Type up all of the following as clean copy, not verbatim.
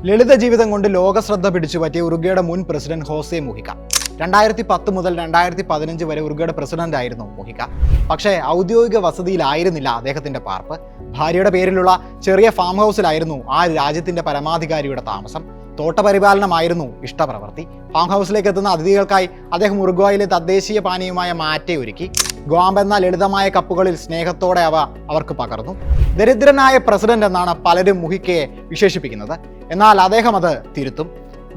ലളിത ജീവിതം കൊണ്ട് ലോകശ്രദ്ധ പിടിച്ചുപറ്റിയ ഉറുഗ്വേയുടെ മുൻ പ്രസിഡന്റ് ഹോസെ മുഹിക്ക 2010 മുതൽ 2015 വരെ ഉറുഗ്വേയുടെ പ്രസിഡന്റ് ആയിരുന്നു മുഹിക്ക. പക്ഷേ ഔദ്യോഗിക വസതിയിലായിരുന്നില്ല അദ്ദേഹത്തിന്റെ പാർപ്പ്. ഭാര്യയുടെ പേരിലുള്ള ചെറിയ ഫാം ഹൗസിലായിരുന്നു ആ രാജ്യത്തിന്റെ പരമാധികാരിയുടെ താമസം. തോട്ടപരിപാലനമായിരുന്നു ഇഷ്ടപ്രവൃത്തി. ഫാം ഹൗസിലേക്ക് എത്തുന്ന അതിഥികൾക്കായി അദ്ദേഹം ഉറുഗ്വായിലെ തദ്ദേശീയ പാനീയമായ മാറ്റെ ഒരുക്കി. ഗ്വാംബ് എന്ന ലളിതമായ കപ്പുകളിൽ സ്നേഹത്തോടെ അവർക്ക് പകർന്നു. ദരിദ്രനായ പ്രസിഡന്റ് എന്നാണ് പലരും മുഹിക്കയെ വിശേഷിപ്പിക്കുന്നത്. എന്നാൽ അദ്ദേഹം അത് തിരുത്തും.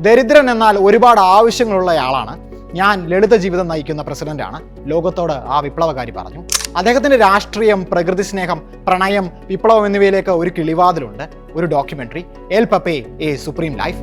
ദരിദ്രൻ എന്നാൽ ഒരുപാട് ആവശ്യങ്ങളുള്ളയാളാണ്. ഞാൻ ലളിത ജീവിതം നയിക്കുന്ന പ്രസിഡന്റാണ്, ലോകത്തോട് ആ വിപ്ലവകാരി പറഞ്ഞു. അദ്ദേഹത്തിന്റെ രാഷ്ട്രീയം, പ്രകൃതി സ്നേഹം, പ്രണയം, വിപ്ലവം എന്നിവയിലേക്ക് ഒരു കിളിവാതിലുണ്ട്. ഒരു documentary, El Pepe a supreme life.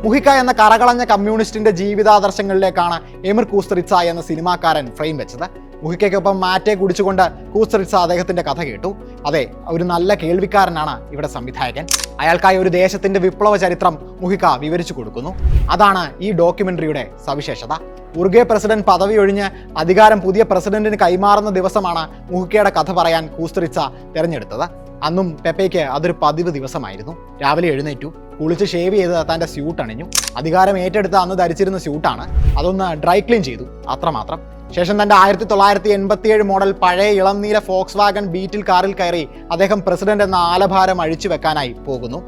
Mujica എന്ന കറകളഞ്ഞ കമ്മ്യൂണിസ്റ്റിന്റെ ജീവിതാദർശങ്ങളിലേക്കാണ് എമിർ കൂസ്ത്രിറ്റ്സ എന്ന സിനിമാക്കാരൻ ഫ്രെയിം വെച്ചത്. മുഹിക്കയ്ക്കൊപ്പം മാറ്റെ കുടിച്ചുകൊണ്ട് കൂസ്ത്രിറ്റ്സ അദ്ദേഹത്തിന്റെ കഥ കേട്ടു. അതെ, ഒരു നല്ല കേൾവിക്കാരനാണ് ഇവിടെ സംവിധായകൻ. അയാൾക്കായി ഒരു ദേശത്തിന്റെ വിപ്ലവ ചരിത്രം മുഹിക്ക വിവരിച്ചു കൊടുക്കുന്നു. അതാണ് ഈ ഡോക്യുമെന്ററിയുടെ സവിശേഷത. ഉറുഗ്വേ പ്രസിഡന്റ് പദവി ഒഴിഞ്ഞ് അധികാരം പുതിയ പ്രസിഡന്റിന് കൈമാറുന്ന ദിവസമാണ് മുഹിക്കയുടെ കഥ പറയാൻ കൂസ്ത്രിറ്റ്സ തിരഞ്ഞെടുത്തത്. അന്നും പെപ്പയ്ക്ക് അതൊരു പതിവ് ദിവസമായിരുന്നു. രാവിലെ എഴുന്നേറ്റു, കുളിച്ച് ഷേവ് ചെയ്ത് തൻ്റെ സ്യൂട്ട് അണിഞ്ഞു. അധികാരം ഏറ്റെടുത്ത് അന്ന് ധരിച്ചിരുന്ന സ്യൂട്ടാണ്. അതൊന്ന് ഡ്രൈ ക്ലീൻ ചെയ്തു, അത്രമാത്രം. ശേഷം തൻ്റെ 1987 മോഡൽ പഴയ ഇളം നീല ഫോക്സ് വാഗൺ ബീറ്റിൽ കാറിൽ കയറി അദ്ദേഹം പ്രസിഡന്റ് എന്ന ആലഭാരം അഴിച്ചു വെക്കാനായി പോകുന്നു.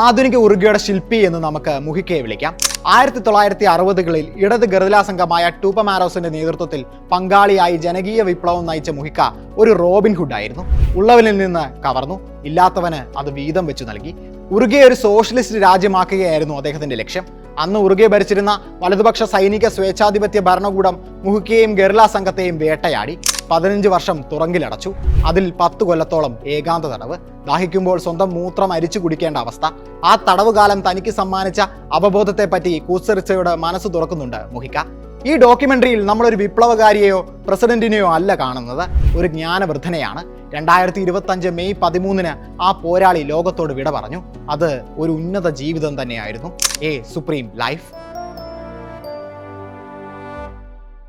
ആധുനിക ഉറുഗ്വയുടെ ശില്പി എന്ന് നമുക്ക് മുഹിക്കയെ വിളിക്കാം. 1960കളിൽ ഇടത് ഗറില്ല സംഘമായ ടൂപ്പമാരോസിന്റെ നേതൃത്വത്തിൽ പങ്കാളിയായി ജനകീയ വിപ്ലവം നയിച്ച മുഹിക്ക ഒരു റോബിൻഹുഡ് ആയിരുന്നു. ഉള്ളവനിൽ നിന്ന് കവർന്നു, ഇല്ലാത്തവന് അത് വീതം വെച്ചു നൽകി. ഉറുഗ്വയെ ഒരു സോഷ്യലിസ്റ്റ് രാജ്യമാക്കുകയായിരുന്നു അദ്ദേഹത്തിന്റെ ലക്ഷ്യം. അന്ന് ഉറുഗ്വെ ഭരിച്ചിരുന്ന വലതുപക്ഷ സൈനിക സ്വേച്ഛാധിപത്യ ഭരണകൂടം മുഹിക്കയെയും ഗറില്ല സംഘത്തെയും വേട്ടയാടി. 15 വർഷം തുറങ്കിലടച്ചു. അതിൽ 10 കൊല്ലത്തോളം ഏകാന്ത തടവ്. ദാഹിക്കുമ്പോൾ സ്വന്തം മൂത്രം അരിച്ചു കുടിക്കേണ്ട അവസ്ഥ. ആ തടവുകാലം തനിക്ക് സമ്മാനിച്ച അവബോധത്തെപ്പറ്റി കൂസ്ത്രിറ്റ്സയോട് മനസ്സ് തുറക്കുന്നുണ്ട് മുഹിക്ക. ഈ ഡോക്യുമെന്ററിയിൽ നമ്മളൊരു വിപ്ലവകാരിയെയോ പ്രസിഡന്റിനെയോ അല്ല കാണുന്നത്, ഒരു ജ്ഞാനവൃദ്ധനെയാണ്. 2025 മെയ് 13 ആ പോരാളി ലോകത്തോട് വിട പറഞ്ഞു. അത് ഒരു ഉന്നത ജീവിതം തന്നെയായിരുന്നു. A supreme life.